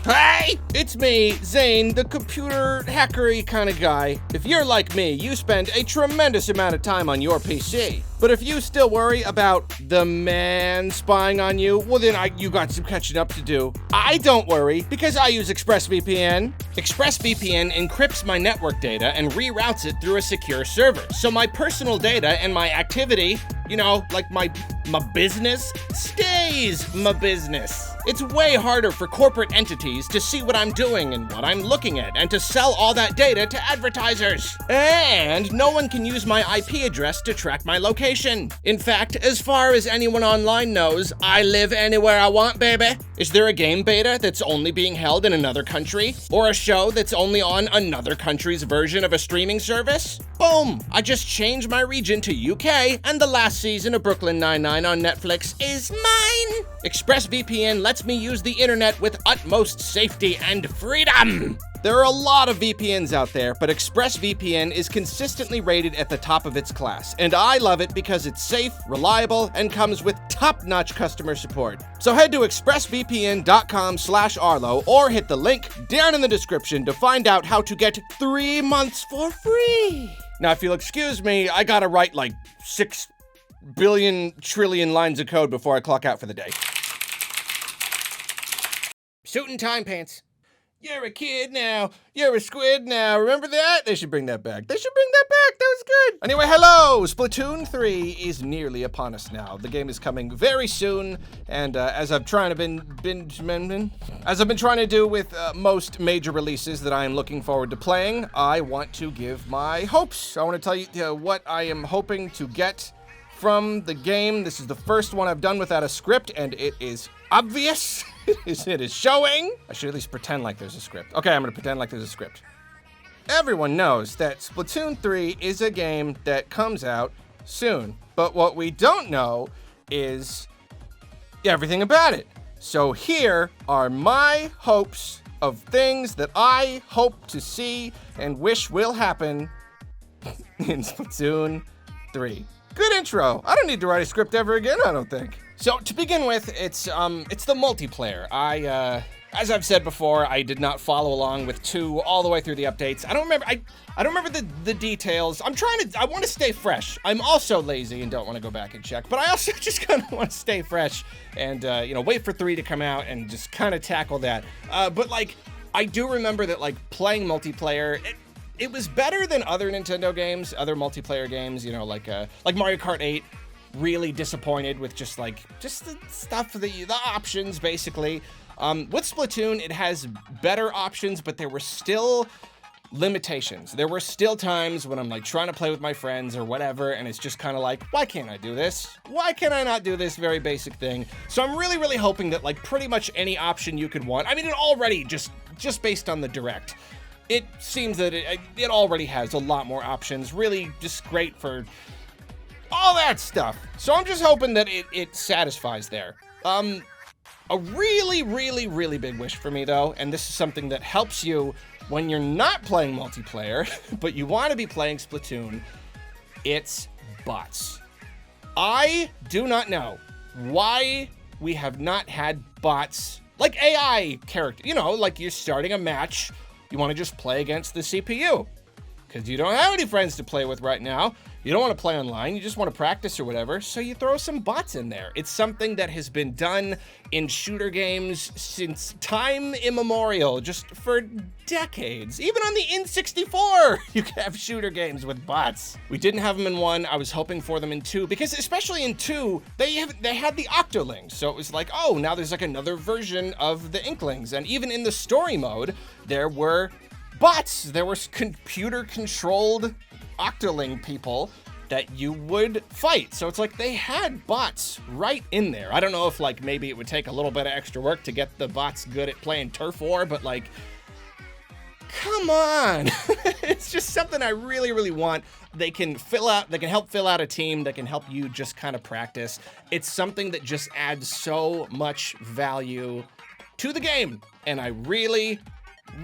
Hey, it's me, Zane, the computer hackery kind of guy. If you're like me, you spend a tremendous amount of time on your PC. But if you still worry about the man spying on you, well then you got some catching up to do. I don't worry, because I use ExpressVPN. ExpressVPN encrypts my network data and reroutes it through a secure server. So my personal data and my activity, you know, like my business, stays my business. It's way harder for corporate entities to see what I'm doing and what I'm looking at and to sell all that data to advertisers. And no one can use my IP address to track my location. In fact, as far as anyone online knows, I live anywhere I want, baby. Is there a game beta that's only being held in another country? Or a show that's only on another country's version of a streaming service? Boom! I just changed my region to UK, and the last season of Brooklyn Nine-Nine on Netflix is mine! ExpressVPN lets me use the internet with utmost safety and freedom! There are a lot of VPNs out there, but ExpressVPN is consistently rated at the top of its class, and I love it because it's safe, reliable, and comes with top-notch customer support. So head to expressvpn.com/Arlo or hit the link down in the description to find out how to get 3 months for free. Now, if you'll excuse me, I gotta write like 6 billion trillion lines of code before I clock out for the day. Suit and time pants. You're a kid now. You're a squid now. Remember that? They should bring that back. They should bring that back. That was good. Anyway, hello. Splatoon 3 is nearly upon us now. The game is coming very soon, and as I've been trying to do with most major releases that I am looking forward to playing, I want to give my hopes. I want to tell you what I am hoping to get from the game. This is the first one I've done without a script, and it is obvious. It is showing. I should at least pretend like there's a script. Okay, I'm gonna pretend like there's a script. Everyone knows that Splatoon 3 is a game that comes out soon, but what we don't know is everything about it. So here are my hopes of things that I hope to see and wish will happen in Splatoon 3. Good intro. I don't need to write a script ever again, I don't think. So to begin with, it's the multiplayer. As I've said before, I did not follow along with 2 all the way through the updates. I don't remember the details. I want to stay fresh. I'm also lazy and don't want to go back and check, but I also just kind of want to stay fresh and wait for 3 to come out and just kind of tackle that. But like, I do remember that like playing multiplayer, it was better than other Nintendo games, other multiplayer games, like Mario Kart 8. Really disappointed with just the stuff, the options, basically. With Splatoon, it has better options, but there were still limitations. There were still times when I'm like trying to play with my friends or whatever, and it's just kind of like, why can't I do this? Why can I not do this very basic thing? So I'm really, really hoping that like pretty much any option you could want. I mean, it already, just based on the Direct, it seems that it already has a lot more options. Really just great for all that stuff. So I'm just hoping that it satisfies there. A really, really, really big wish for me though, and this is something that helps you when you're not playing multiplayer, but you want to be playing Splatoon, it's bots. I do not know why we have not had bots, like AI character, like you're starting a match, you want to just play against the CPU, because you don't have any friends to play with right now. You don't want to play online, you just want to practice or whatever, so you throw some bots in there. It's something that has been done in shooter games since time immemorial, just for decades. Even on the N64, you can have shooter games with bots. We didn't have them in 1, I was hoping for them in 2, because especially in 2, they had the Octolings, so it was like, oh, now there's like another version of the Inklings, and even in the story mode, there were bots. There were computer-controlled Octoling people that you would fight. So it's like they had bots right in there. I don't know if like maybe it would take a little bit of extra work to get the bots good at playing Turf War, but like, come on. It's just something I really, really want. They can help fill out a team, that can help you just kind of practice. It's something that just adds so much value to the game, and I really,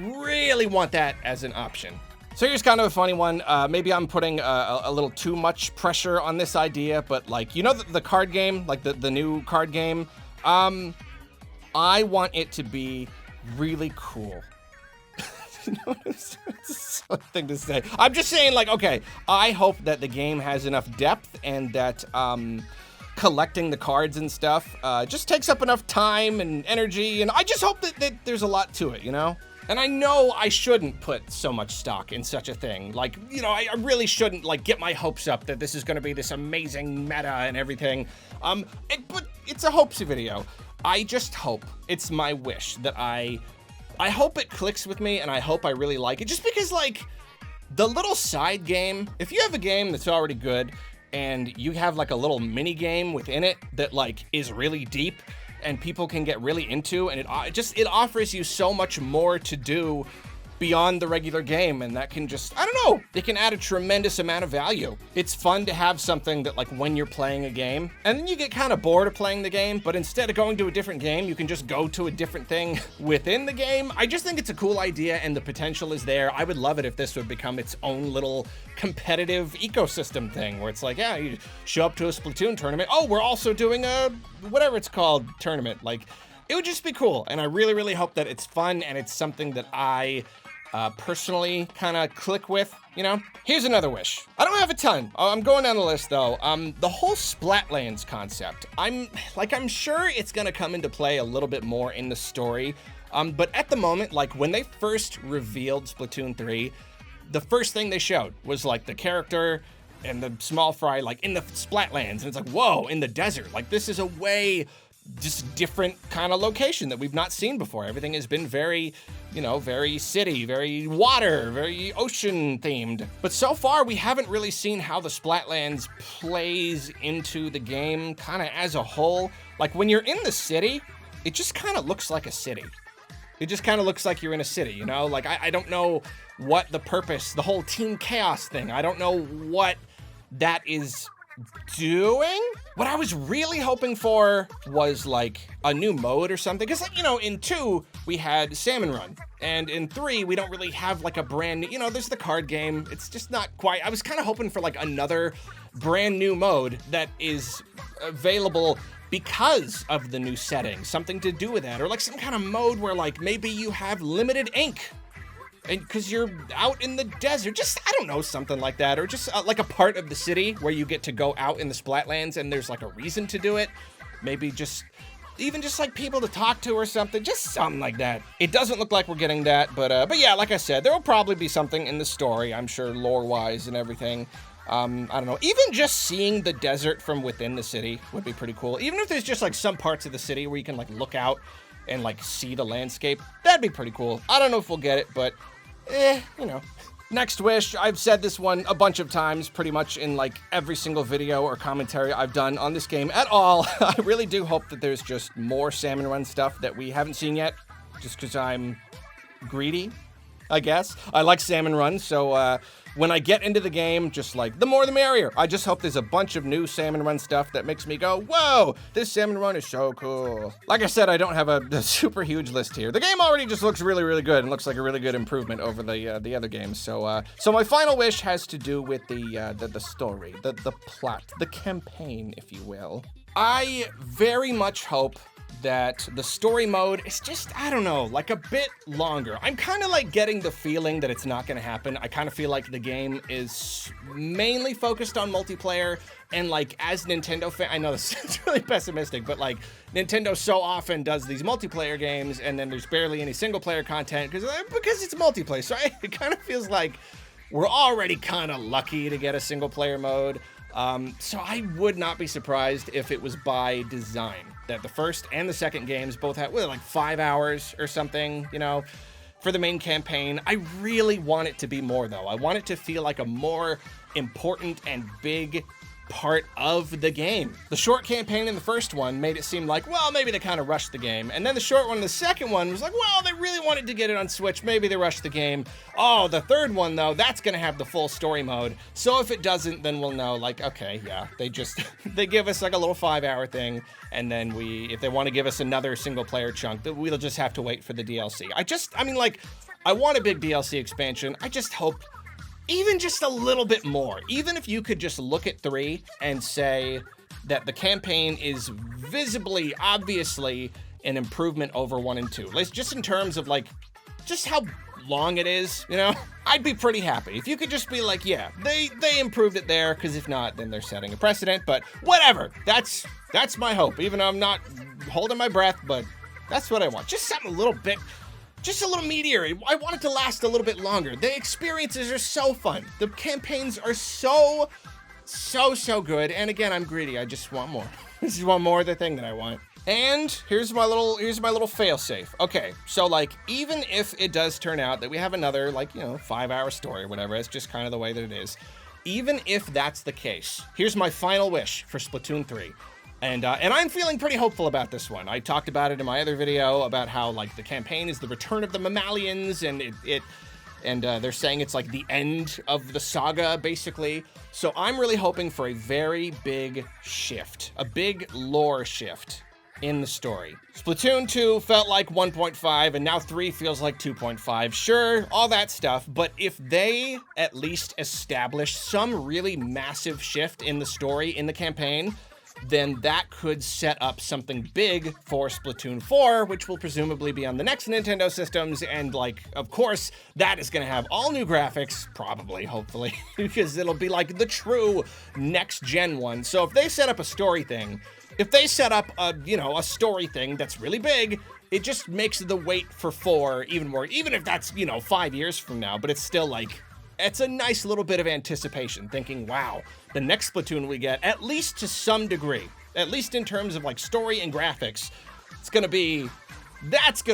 really want that as an option. So here's kind of a funny one. Maybe I'm putting a little too much pressure on this idea, but like, the card game, like the new card game, I want it to be really cool. You know, it's a silly thing to say. I'm just saying, like, okay, I hope that the game has enough depth and that collecting the cards and stuff just takes up enough time and energy, and I just hope that there's a lot to it, you know? And I know I shouldn't put so much stock in such a thing. Like, you know, I really shouldn't, like, get my hopes up that this is gonna be this amazing meta and everything. But it's a hopes video. I just hope, it's my wish, that I hope it clicks with me, and I hope I really like it. Just because, like, the little side game, if you have a game that's already good, and you have, like, a little mini game within it that, like, is really deep, and people can get really into, and it offers you so much more to do beyond the regular game, and that can just, I don't know, it can add a tremendous amount of value. It's fun to have something that, like, when you're playing a game, and then you get kind of bored of playing the game, but instead of going to a different game, you can just go to a different thing within the game. I just think it's a cool idea, and the potential is there. I would love it if this would become its own little competitive ecosystem thing, where it's like, yeah, you show up to a Splatoon tournament, oh, we're also doing a, whatever it's called, tournament. Like, it would just be cool, and I really, really hope that it's fun, and it's something that I personally kind of click with, you know? Here's another wish. I don't have a ton. I'm going down the list though. The whole Splatlands concept. I'm sure it's gonna come into play a little bit more in the story. But at the moment, like when they first revealed Splatoon 3, the first thing they showed was like the character and the small fry like in the Splatlands. And it's like, whoa, in the desert. Like this is a way just different kind of location that we've not seen before. Everything has been very, you know, very city, very water, very ocean themed. But so far, we haven't really seen how the Splatlands plays into the game kind of as a whole. Like when you're in the city, it just kind of looks like a city. It just kind of looks like you're in a city, you know? Like I don't know what the purpose, the whole Team Chaos thing, I don't know what that is doing. What I was really hoping for was like a new mode or something, because like, you know, in 2 we had Salmon Run, and in 3 we don't really have like a brand new, you know, there's the card game. It's just not quite. I was kind of hoping for like another brand new mode that is available because of the new setting, something to do with that, or like some kind of mode where like maybe you have limited ink and because you're out in the desert, just, I don't know, something like that, or just like a part of the city where you get to go out in the Splatlands and there's like a reason to do it. Maybe just, even just like people to talk to or something, just something like that. It doesn't look like we're getting that, but yeah, like I said, there will probably be something in the story, I'm sure, lore-wise and everything. I don't know, even just seeing the desert from within the city would be pretty cool. Even if there's just like some parts of the city where you can like look out and like see the landscape, that'd be pretty cool. I don't know if we'll get it, but you know. Next wish, I've said this one a bunch of times, pretty much in like every single video or commentary I've done on this game at all. I really do hope that there's just more Salmon Run stuff that we haven't seen yet, just because I'm greedy, I guess. I like Salmon Run, so when I get into the game, just like, the more the merrier. I just hope there's a bunch of new Salmon Run stuff that makes me go, whoa, this Salmon Run is so cool. Like I said, I don't have a super huge list here. The game already just looks really, really good and looks like a really good improvement over the other games. So my final wish has to do with the story, the plot, the campaign, if you will. I very much hope that the story mode is just, I don't know, like a bit longer. I'm kind of like getting the feeling that it's not going to happen. I kind of feel like the game is mainly focused on multiplayer, and like as Nintendo fan, I know this is really pessimistic, but like Nintendo so often does these multiplayer games and then there's barely any single player content because it's multiplayer. So it kind of feels like we're already kind of lucky to get a single player mode. So I would not be surprised if it was by design that the first and the second games both had, what, like 5 hours or something, you know, for the main campaign. I really want it to be more, though. I want it to feel like a more important and big part of the game. The short campaign in the first one made it seem like, well, maybe they kind of rushed the game. And then the short one in the second one was like, well, they really wanted to get it on Switch. Maybe they rushed the game. Oh, the third one, though, that's going to have the full story mode. So if it doesn't, then we'll know, like, okay, yeah, they just, they give us like a little 5-hour thing. And then if they want to give us another single player chunk, we'll just have to wait for the DLC. I mean, like, I want a big DLC expansion. I just hope even just a little bit more. Even if you could just look at 3 and say that the campaign is visibly, obviously, an improvement over 1 and 2. Like, just in terms of like, just how long it is, you know? I'd be pretty happy if you could just be like, yeah, they improved it there, because if not, then they're setting a precedent, but whatever. That's my hope, even though I'm not holding my breath, but that's what I want. Just something a little bit, just a little meatier. I want it to last a little bit longer. The experiences are so fun. The campaigns are so good. And again, I'm greedy. I just want more. I just want more of the thing that I want. And here's my little failsafe. Okay, so like, even if it does turn out that we have another, like, you know, 5-hour story or whatever, it's just kind of the way that it is. Even if that's the case, here's my final wish for Splatoon 3. And I'm feeling pretty hopeful about this one. I talked about it in my other video about how, like, the campaign is the return of the mammalians, and they're saying it's like the end of the saga, basically. So I'm really hoping for a very big shift, a big lore shift in the story. Splatoon 2 felt like 1.5, and now 3 feels like 2.5. Sure, all that stuff, but if they at least establish some really massive shift in the story, in the campaign, then that could set up something big for Splatoon 4, which will presumably be on the next Nintendo systems, and, like, of course, that is gonna have all new graphics, probably, hopefully, because it'll be like the true next-gen one. So if they set up a story thing, if they set up a, you know, a story thing that's really big, it just makes the wait for 4 even more, even if that's, you know, 5 years from now, but it's still like, it's a nice little bit of anticipation, thinking, wow, the next Splatoon we get, at least to some degree, at least in terms of like story and graphics, that's gonna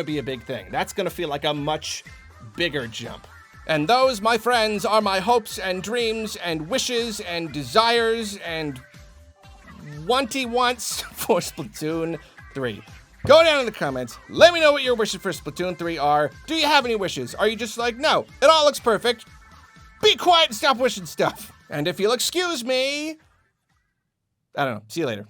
be a big thing. That's gonna feel like a much bigger jump. And those, my friends, are my hopes and dreams and wishes and desires and wanty wants for Splatoon 3. Go down in the comments, let me know what your wishes for Splatoon 3 are. Do you have any wishes? Are you just like, no, it all looks perfect? Be quiet and stop wishing stuff. And if you'll excuse me, I don't know, see you later.